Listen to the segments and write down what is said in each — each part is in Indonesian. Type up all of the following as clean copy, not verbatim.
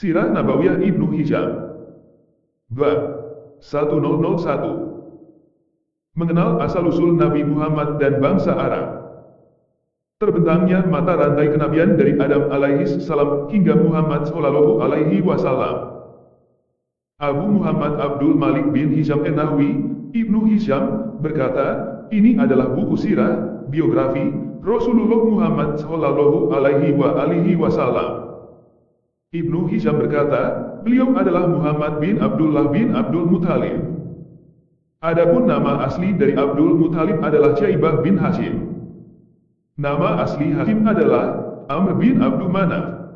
Sirah Nabawiyah Ibnu Hisham. Bab 1001. Mengenal asal-usul Nabi Muhammad dan bangsa Arab. Terbentangnya mata rantai kenabian dari Adam alaihi salam hingga Muhammad sallallahu alaihi wasallam. Abu Muhammad Abdul Malik bin Hisham An-Nahwi, Ibnu Hisham, berkata, ini adalah buku sirah, biografi, Rasulullah Muhammad sallallahu alaihi wasallam. Ibnu Hisham berkata, beliau adalah Muhammad bin Abdullah bin Abdul Muthalib. Adapun nama asli dari Abdul Muthalib adalah Syaibah bin Hashim. Nama asli Hashim adalah Amr bin Abdul Manaf.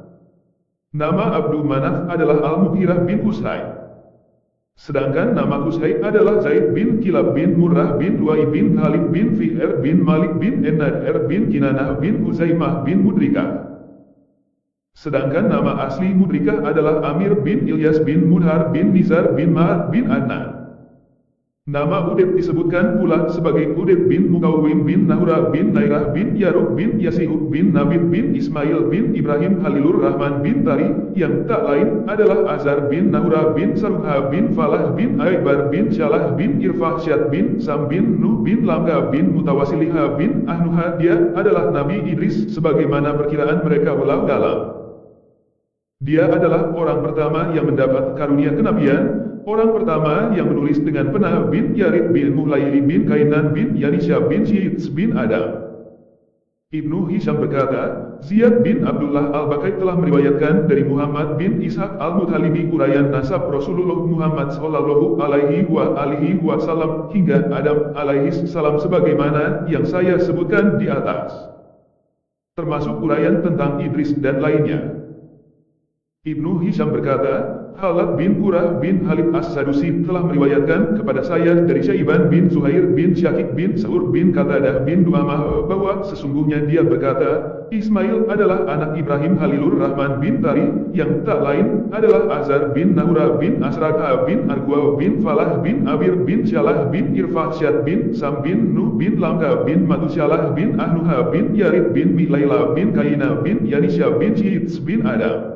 Nama Abdul Manaf adalah Al-Mughirah bin Qusay. Sedangkan nama Qusay adalah Zaid bin Kilab bin Murrah bin Lu'ay bin Khalid bin Fi'er bin Malik bin Enad'er bin Kinanah bin Uzaimah bin Mudrikah. Sedangkan nama asli Mudrikah adalah Amir bin Ilyas bin Mudhar bin Nizar bin Ma'ad bin Adnan. Nama Udayd disebutkan pula sebagai Udayd bin Mukawwim bin Nahura bin Nairah bin Yarub bin Yasihub bin Nabit bin Ismail bin Ibrahim Khalilur Rahman bin Tari, yang tak lain adalah Azhar bin Nahura bin Saruha bin Falah bin Aibar bin Syalah bin Irfah Syad bin Sam bin Nuh bin Lamga bin Mutawasiliha bin Ahnuha. Dia adalah Nabi Idris sebagaimana perkiraan mereka walau dalam. Dia adalah orang pertama yang mendapat karunia kenabian, orang pertama yang menulis dengan Penah bin Yarid bin Muhlayli bin Kainan bin Yanisha bin Syihits bin Adam. Ibnu Hisham berkata, Ziyad bin Abdullah al-Bakai telah meriwayatkan dari Muhammad bin Ishaq al-Muthalibi uraian nasab Rasulullah Muhammad sallallahu alaihi wasallam hingga Adam alaihi salam sebagaimana yang saya sebutkan di atas, termasuk uraian tentang Idris dan lainnya. Ibnu Hisham berkata, Khalad bin Qurrah bin Khalid As-Sadusi telah meriwayatkan kepada saya dari Syaiban bin Zuhair bin Syakik bin Sa'ur bin Qatadah bin Duamah bahwa sesungguhnya dia berkata, Ismail adalah anak Ibrahim Khalilur Rahman bin Tari, yang tak lain adalah Azhar bin Nahura bin Asraka bin Argua bin Falah bin Abir bin Syalah bin Irfah Syad bin Sam bin Nuh bin Lamka bin Matusyalah bin Ahnuha bin Yarid bin Milaila bin Kaina bin Yanisha bin Syihits bin Adam.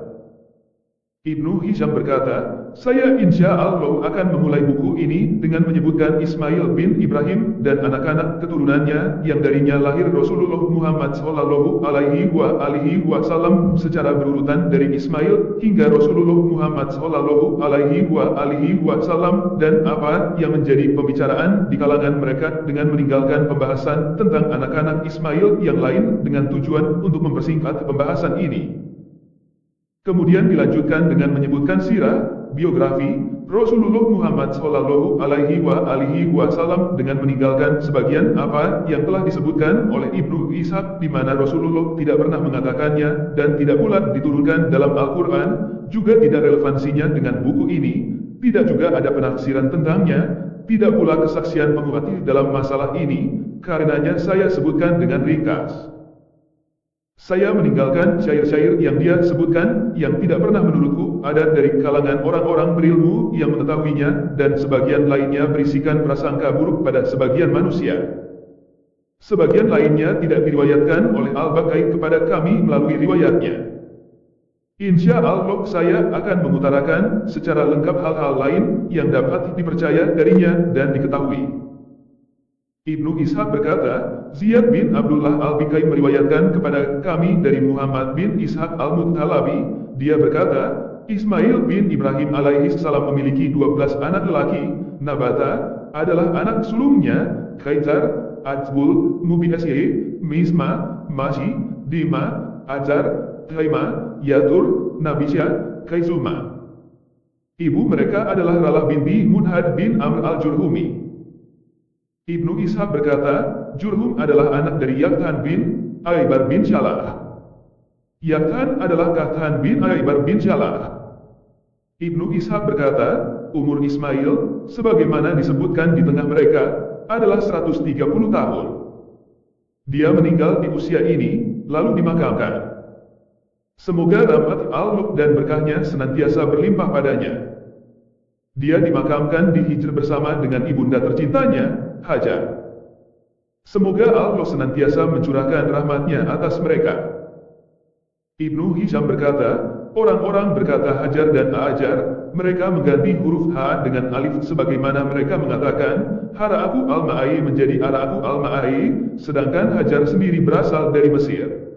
Ibnu Hisham berkata, saya insya Allah akan memulai buku ini dengan menyebutkan Ismail bin Ibrahim dan anak-anak keturunannya yang darinya lahir Rasulullah Muhammad sallallahu alaihi wasallam secara berurutan dari Ismail hingga Rasulullah Muhammad sallallahu alaihi wasallam, dan apa yang menjadi pembicaraan di kalangan mereka dengan meninggalkan pembahasan tentang anak-anak Ismail yang lain dengan tujuan untuk mempersingkat pembahasan ini. Kemudian dilanjutkan dengan menyebutkan sirah, biografi, Rasulullah Muhammad sallallahu alaihi wasallam dengan meninggalkan sebagian apa yang telah disebutkan oleh Ibnu Ishaq di mana Rasulullah tidak pernah mengatakannya dan tidak pula diturunkan dalam Al-Quran, juga tidak relevansinya dengan buku ini, tidak juga ada penafsiran tentangnya, tidak pula kesaksian penguat dalam masalah ini, karenanya saya sebutkan dengan ringkas. Saya meninggalkan syair-syair yang dia sebutkan, yang tidak pernah menurutku ada dari kalangan orang-orang berilmu yang mengetahuinya, dan sebagian lainnya berisikan prasangka buruk pada sebagian manusia. Sebagian lainnya tidak diriwayatkan oleh Al-Bakai kepada kami melalui riwayatnya. Insya Allah saya akan mengutarakan secara lengkap hal-hal lain yang dapat dipercaya darinya dan diketahui. Ibnu Ishaq berkata, Ziyad bin Abdullah al-Bikai meriwayatkan kepada kami dari Muhammad bin Ishaq al-Muthalabi, dia berkata, Ismail bin Ibrahim alaihi salam memiliki 12 anak lelaki. Nabata adalah anak sulungnya, Khaizar, Ajbul, Mubiasye, Misma, Mashi, Dima, Ajar, Taima, Yatur, Nabisya, Kaizuma. Ibu mereka adalah Ralah binti Mudhad bin Amr al-Jurhumi. Ibnu Ishaq berkata, Jurhum adalah anak dari Yakthan bin Aibar bin Syalah. Yakthan adalah Qahthan bin Aibar bin Syalah. Ibnu Ishaq berkata, umur Ismail, sebagaimana disebutkan di tengah mereka, adalah 130 tahun. Dia meninggal di usia ini, lalu dimakamkan. Semoga rahmat Allah dan berkahnya senantiasa berlimpah padanya. Dia dimakamkan di Hijr bersama dengan ibunda tercintanya, Hajar. Semoga Allah senantiasa mencurahkan rahmatnya atas mereka. Ibnu Hisham berkata, orang-orang berkata Hajar dan Aajar, mereka mengganti huruf H dengan alif sebagaimana mereka mengatakan, Hara'aku al-Ma'ai menjadi Ara'aku al-Ma'ai, sedangkan Hajar sendiri berasal dari Mesir.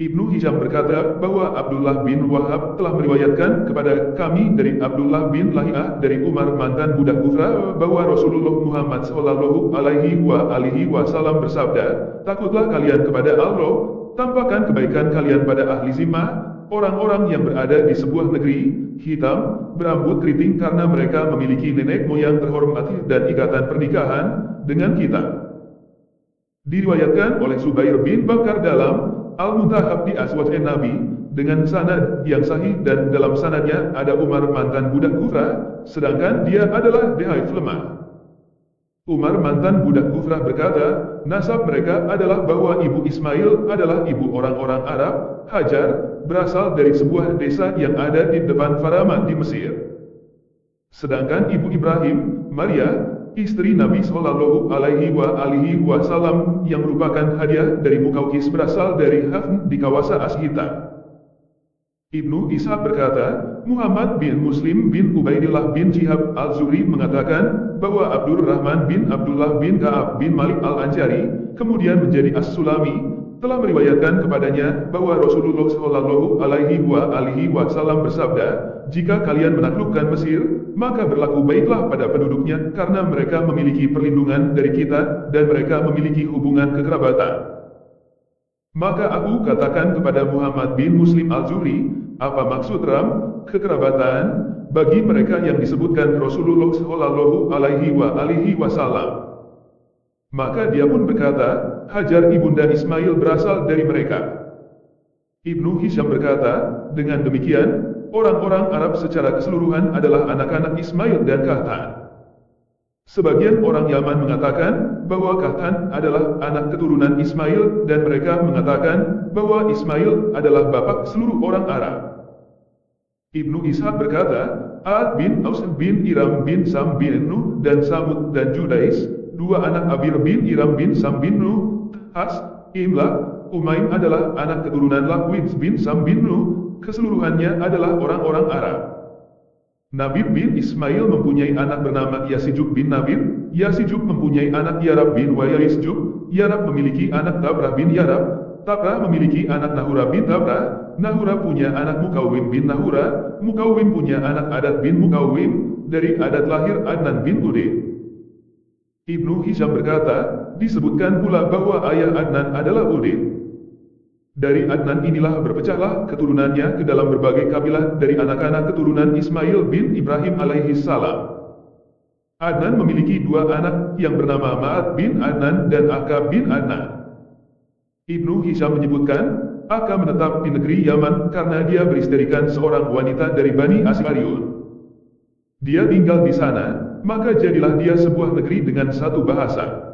Ibnu Hisham berkata bahwa Abdullah bin Wahab telah meriwayatkan kepada kami dari Abdullah bin Lahiyah dari Umar mantan budak Kufra bahwa Rasulullah Muhammad Shallallahu Alaihi Wasallam bersabda, takutlah kalian kepada Allah, tampakkan kebaikan kalian pada ahli zimmah, orang-orang yang berada di sebuah negeri hitam, berambut keriting karena mereka memiliki nenek moyang terhormat dan ikatan pernikahan dengan kita. Diriwayatkan oleh Subair bin Bakar dalam Al-Muntahab di Aswad Nabi, dengan sanad yang sahih dan dalam sanadnya ada Umar mantan budak Kufra, sedangkan dia adalah dhaif lemah. Umar mantan budak Kufra berkata, nasab mereka adalah bahwa ibu Ismail adalah ibu orang-orang Arab, Hajar, berasal dari sebuah desa yang ada di depan Faraman di Mesir. Sedangkan ibu Ibrahim, Maria, istri Nabi Shallallahu Alaihi Wasallam yang merupakan hadiah dari Mukaukis berasal dari Hafn di kawasan Ashita. Ibnu Ishaq berkata, Muhammad bin Muslim bin Ubaidillah bin Jihab al-Zuhri mengatakan bahwa Abdurrahman bin Abdullah bin Ka'ab bin Malik al-Anjari, kemudian menjadi As-Sulami, telah meriwayatkan kepadanya bahwa Rasulullah Shallallahu Alaihi Wasallam bersabda, jika kalian menaklukkan Mesir, maka berlaku baiklah pada penduduknya karena mereka memiliki perlindungan dari kita dan mereka memiliki hubungan kekerabatan. Maka aku katakan kepada Muhammad bin Muslim al-Zuhri, apa maksud kekerabatan bagi mereka yang disebutkan Rasulullah Shallallahu Alaihi Wasallam? Maka dia pun berkata, Hajar ibunda Ismail berasal dari mereka. Ibnu Hisham berkata, dengan demikian, orang-orang Arab secara keseluruhan adalah anak-anak Ismail dan Kahtan. Sebagian orang Yaman mengatakan bahwa Kahtan adalah anak keturunan Ismail dan mereka mengatakan bahwa Ismail adalah bapak seluruh orang Arab. Ibnu Ishaq berkata, Ad bin Aus bin Iram bin Sam bin Nuh dan Samud dan Judais, dua anak Abir bin Iram bin Sam bin Nuh, Has, Imlak, Umaym adalah anak keturunan Lakwid bin Sam bin Nuh, keseluruhannya adalah orang-orang Arab. Nabib bin Ismail mempunyai anak bernama Yasijuk bin Nabib, Yasijuk mempunyai anak Yarab bin Wayarisjuk, Yarab memiliki anak Tabrah bin Yarab, Tabrah memiliki anak Nahura bin Tabrah, Nahura punya anak Mukawim bin Nahura, Mukawim punya anak Adad bin Mukawim, dari Adad lahir Adnan bin Udin. Ibnu Hisham berkata, disebutkan pula bahwa ayah Adnan adalah Udin. Dari Adnan inilah berpecahlah keturunannya ke dalam berbagai kabilah dari anak-anak keturunan Ismail bin Ibrahim alaihi salam. Adnan memiliki dua anak yang bernama Ma'ad bin Adnan dan Aka bin Adnan. Ibnu Hisham menyebutkan, Aka menetap di negeri Yaman karena dia beristerikan seorang wanita dari Bani Asy'ariyun. Dia tinggal di sana, maka jadilah dia sebuah negeri dengan satu bahasa.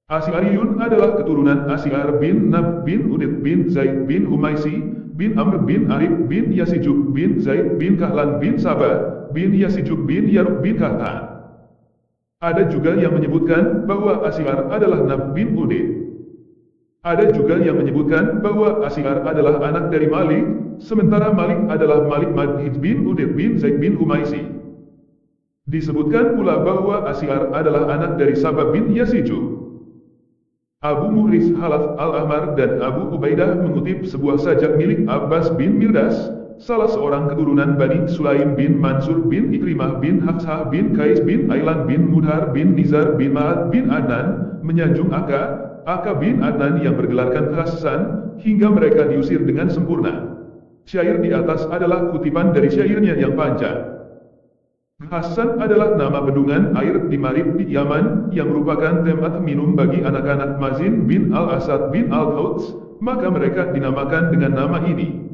Asy'ariyun adalah keturunan Asy'ar bin Nab bin Udid bin Zaid bin Humaisi, bin Amr bin Arib bin Yasijuk bin Zaid bin Kahlan bin Sabah, bin Yasijuk bin Yarub bin Kahtan. Ada juga yang menyebutkan bahwa Asy'ar adalah Nab bin Udid. Ada juga yang menyebutkan bahwa Asy'ar adalah anak dari Malik, sementara Malik adalah Malik Madhid bin Udid bin Zaid bin Humaisi. Disebutkan pula bahwa Asy'ar adalah anak dari Sabah bin Yasijuk. Abu Muhris Halaf Al-Ahmar dan Abu Ubaidah mengutip sebuah sajak milik Abbas bin Mirdas, salah seorang keturunan Bani Sulaim bin Mansur bin Ikrimah bin Hafsah bin Qais bin Ailan bin Mudhar bin Nizar bin Ma'ad bin Adnan, menyanjung Aka bin Adnan yang bergelarkan Hasan, hingga mereka diusir dengan sempurna. Syair di atas adalah kutipan dari syairnya yang panjang. Hasan adalah nama bendungan air di Marib di Yaman, yang merupakan tempat minum bagi anak-anak Mazin bin Al-Asad bin Al-Qauts, maka mereka dinamakan dengan nama ini.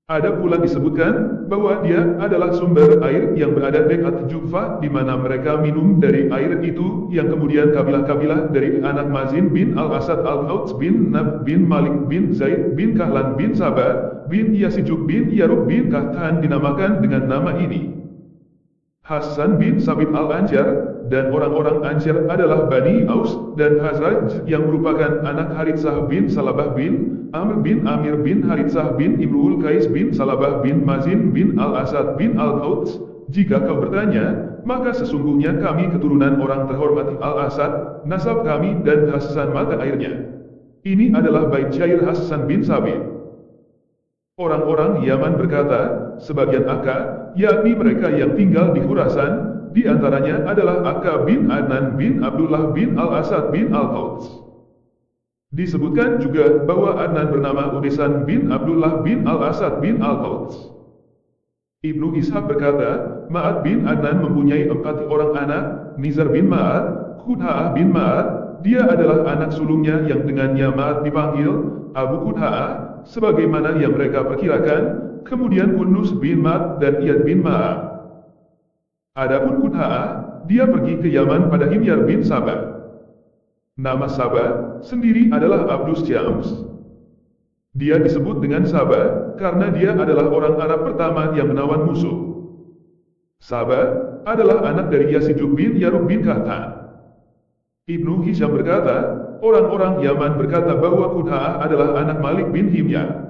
Ada pula disebutkan bahwa dia adalah sumber air yang berada dekat Jufah di mana mereka minum dari air itu, yang kemudian kabilah-kabilah dari anak Mazin bin Al-Asad Al-Qauts bin Nab bin Malik bin Zaid bin Kahlan bin Sabah bin Yasijuk bin Yarub bin Kahtan dinamakan dengan nama ini. Hasan bin Sabit al-Anjar, dan orang-orang Anjar adalah Bani Aus dan Khazraj yang merupakan anak Haritsah bin Salabah bin Amr bin Amir bin Haritsah bin Imrul Qais bin Salabah bin Mazin bin Al-Asad bin Al-Qauts. Jika kau bertanya, maka sesungguhnya kami keturunan orang terhormat Al-Asad, nasab kami dan Hasan mata airnya. Ini adalah bait syair Hasan bin Sabit. Orang-orang Yaman berkata, sebagian Akka, yakni mereka yang tinggal di Khurasan, di antaranya adalah Akka bin Adnan bin Abdullah bin Al-Asad bin Al-Qauts. Disebutkan juga bahwa Adnan bernama Udesan bin Abdullah bin Al-Asad bin Al-Qauts. Ibnu Ishaq berkata, Ma'ad bin Adnan mempunyai 4 orang anak, Nizar bin Ma'ad, Qudha'ah bin Ma'ad, dia adalah anak sulungnya yang dengannya Ma'ad dipanggil Abu Qudha'ah, sebagaimana yang mereka perkirakan, kemudian Unus bin Ma'ad dan Iyad bin Ma'ad. Adapun Qudha'ah, dia pergi ke Yaman pada Himyar bin Sabah. Nama Sabah sendiri adalah Abdus Syams. Dia disebut dengan Sabah karena dia adalah orang Arab pertama yang menawan musuh. Sabah adalah anak dari Yasidub bin Yarub bin Kahtan. Ibnu Hisham berkata, orang-orang Yaman berkata bahwa Qudha'ah adalah anak Malik bin Himyar.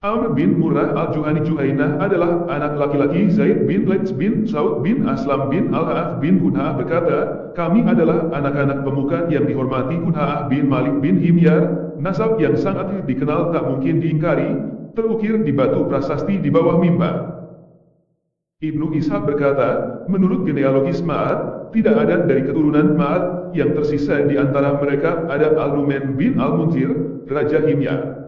Amr bin Murrah al-Juhani Juhainah adalah anak laki-laki Zaid bin Lets bin Saud bin Aslam bin Al-Ha'af bin Qudha'ah berkata, kami adalah anak-anak pemuka yang dihormati Qudha'ah bin Malik bin Himyar, nasab yang sangat dikenal tak mungkin diingkari, terukir di batu prasasti di bawah mimbar. Ibnu Ishaq berkata, menurut genealogis Ma'ad, tidak ada dari keturunan Ma'ad yang tersisa di antara mereka ada Al-Numan bin Al-Munzir, Raja Himyar.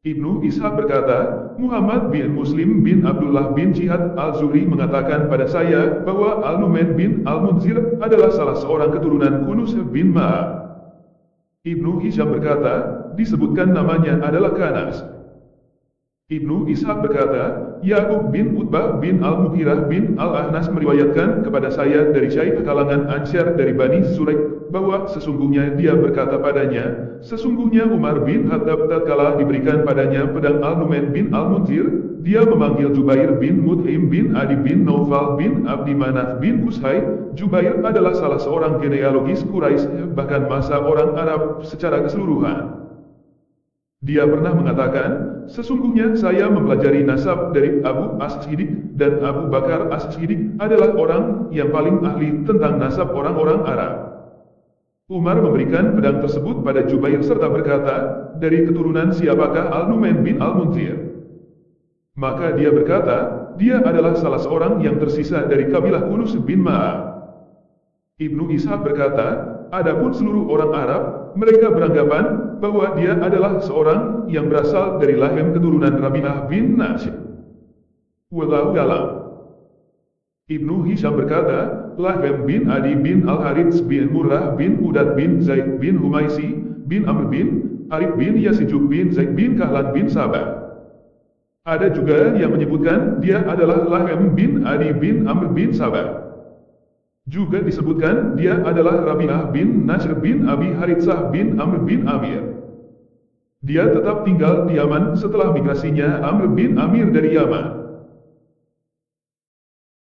Ibnu Ishaq berkata, Muhammad bin Muslim bin Abdullah bin Jihad Al-Zuhri mengatakan pada saya bahwa Al-Numan bin Al-Munzir adalah salah seorang keturunan Kunus bin Ma'ad. Ibnu Hisham berkata, disebutkan namanya adalah Kanas. Ibnu Ishaq berkata, Ya'qub bin Utbah bin Al-Mughirah bin Al-Ahnas meriwayatkan kepada saya dari syaikh kalangan Ansyar dari Bani Suraik, bahwa sesungguhnya dia berkata padanya, sesungguhnya Umar bin Khattab tatkala diberikan padanya pedang Al-Numan bin Al-Munzir, dia memanggil Jubair bin Mut'im bin Adi bin Naufal bin Abdi Manaf bin Qusay. Jubair adalah salah seorang genealogis Quraisy, bahkan masa orang Arab secara keseluruhan. Dia pernah mengatakan, sesungguhnya saya mempelajari nasab dari Abu As-Siddiq, dan Abu Bakar As-Siddiq adalah orang yang paling ahli tentang nasab orang-orang Arab. Umar memberikan pedang tersebut pada Jubair serta berkata, dari keturunan siapakah Al-Numan bin Al-Munzir? Maka dia berkata, dia adalah salah seorang yang tersisa dari kabilah Kunus bin Ma'ad. Ibnu Ishaq berkata, adapun seluruh orang Arab, mereka beranggapan bahwa dia adalah seorang yang berasal dari rahim keturunan Rabi'ah bin Nasib. Wallahu a'lam. Ibnu Hisham berkata, Lahim bin Adi bin Al-Harits bin Murrah bin Udad bin Zaid bin Humaisi bin Amr bin Arif bin Yasidub bin Zaid bin Kahlan bin Sabah. Ada juga yang menyebutkan dia adalah Lahim bin Adi bin Amr bin Sabah. Juga disebutkan dia adalah Rabi'ah bin Nasr bin Abi Haritsah bin Amr bin Amir. Dia tetap tinggal di Yaman setelah migrasinya Amr bin Amir dari Yaman.